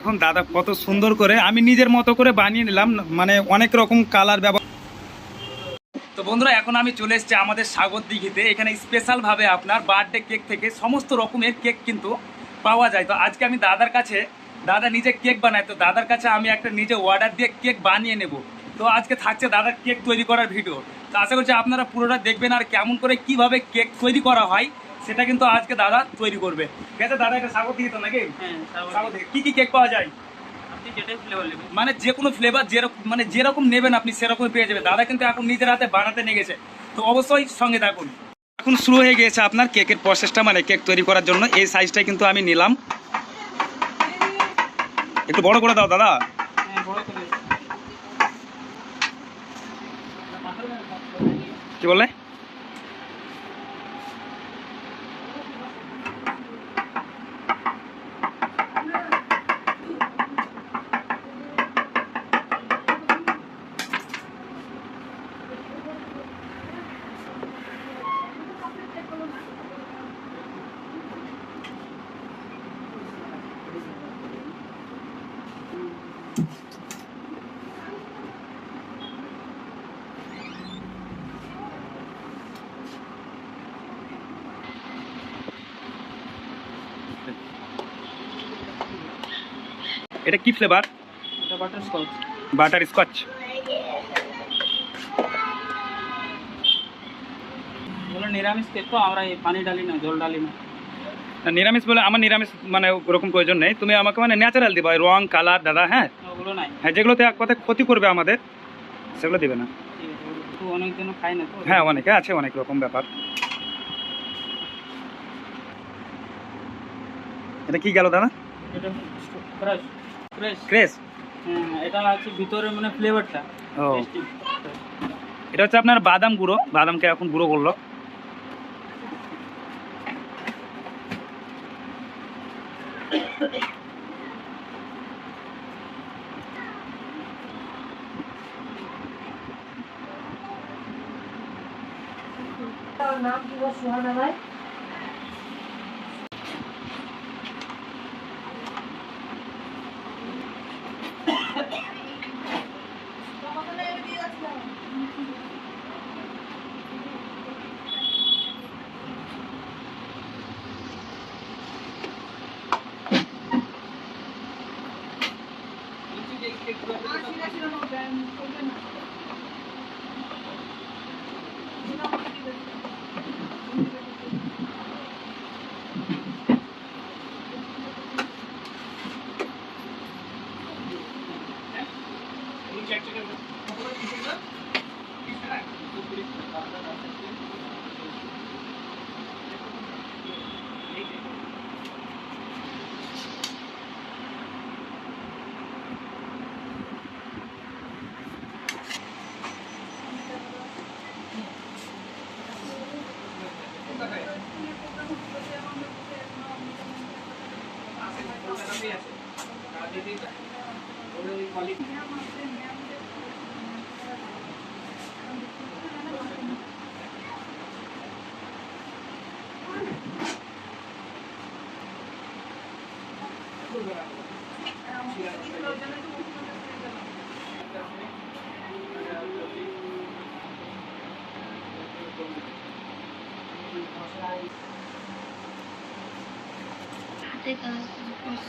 এখন দাদা কত সুন্দর করে আমি নিজের মতো করে বানিয়ে নিলাম, মানে অনেক রকম কালার ব্যবহার। তো বন্ধুরা এখন আমি চলে এসেছি আমাদের সাগর দিঘিতে। এখানে স্পেশাল ভাবে আপনার বার্থডে কেক থেকে সমস্ত রকমের কেক কিন্তু পাওয়া যায়। তো আজকে আমি দাদার কাছে, দাদা নিজে কেক বানায়, তো দাদার কাছে আমি একটা নিজে অর্ডার দিয়ে কেক বানিয়ে নেব। তো আজকে থাকছে দাদার কেক তৈরি করার ভিডিও। তো আশা করছি আপনারা পুরোটা দেখবেন আর কেমন করে কিভাবে কেক তৈরি করা হয় সেটা কিন্তু আজকে দাদা তৈরি করবে। ঠিক আছে দাদা, এটা সাগর দিঘি তো নাকি? সাগর দিঘি কি কি কেক পাওয়া যায়? মানে যে কোনো ফ্লেভার যেরকম, মানে যেরকম নেবেন আপনি সেরকম পেয়ে যাবেন। দাদা কিন্তু এখন নিজের হাতে বানাতে নিয়ে গেছে, তো অবশ্যই সঙ্গে থাকুন। এখন শুরু হয়ে গিয়েছে আপনার কেকের প্রসেসটা, মানে কেক তৈরি করার জন্য এই সাইজটাই কিন্তু আমি নিলাম। একটু বড় করে দাও দাদা। কি বলে? এটা কি ফ্লেভার? এটা বাটারস্কচ। বাটারস্কচ। বলে নিরামিষ কেক তো আমরা এই পানি ডালি না, জল ডালি না। নিরামিষ বলে আমার নিরামিষ মানে ওরকম প্রয়োজন নেই, তুমি আমাকে মানে ন্যাচারাল দিবা, রং কালার দাদা। হ্যাঁ ওগুলো নাই। হ্যাঁ, যেগুলোতে এক কথায় ক্ষতি করবে আমাদের সেগুলো দিবে না। তো অনেকজন খায় না তো। হ্যাঁ অনেকে আছে, অনেক রকম ব্যাপার। এটা কি গেল দাদা? এটা ফ্রেশ ফ্রেশ ক্রেস। হ্যাঁ, এটা আছে ভিতরে মানে ফ্লেভারটা। ও, এটা হচ্ছে আপনার বাদাম গুঁড়ো, বাদামকে এখন গুঁড়ো করলো। নাম কি বল সুহানা ভাই?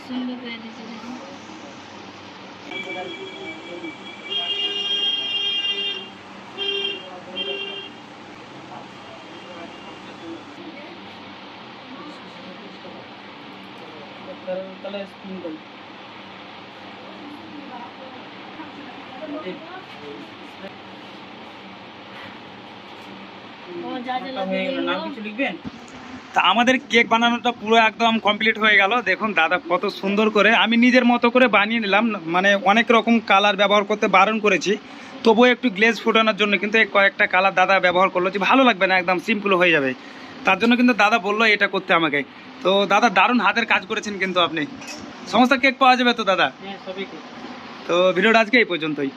সুন্দর করে দিয়েছে। তাহলে স্প্রিঙ্কল নাম কিছু লিখবেন। তা আমাদের কেক বানানোটা পুরো একদম কমপ্লিট হয়ে গেল। দেখুন দাদা কত সুন্দর করে আমি নিজের মতো করে বানিয়ে নিলাম, মানে অনেক রকম কালার ব্যবহার করতে বারণ করেছি, তবুও একটু গ্লেজ ফোটানোর জন্য কিন্তু কয়েকটা কালার দাদা ব্যবহার করলো, যে ভালো লাগবে না, একদম সিম্পল হয়ে যাবে, তার জন্য কিন্তু দাদা বললো এটা করতে আমাকে। তো দাদা দারুণ হাতের কাজ করেছেন কিন্তু আপনি। সমস্ত কেক পাওয়া যাবে তো দাদা? হ্যাঁ সবই। তো ভিডিওটা আজকে এই পর্যন্তই।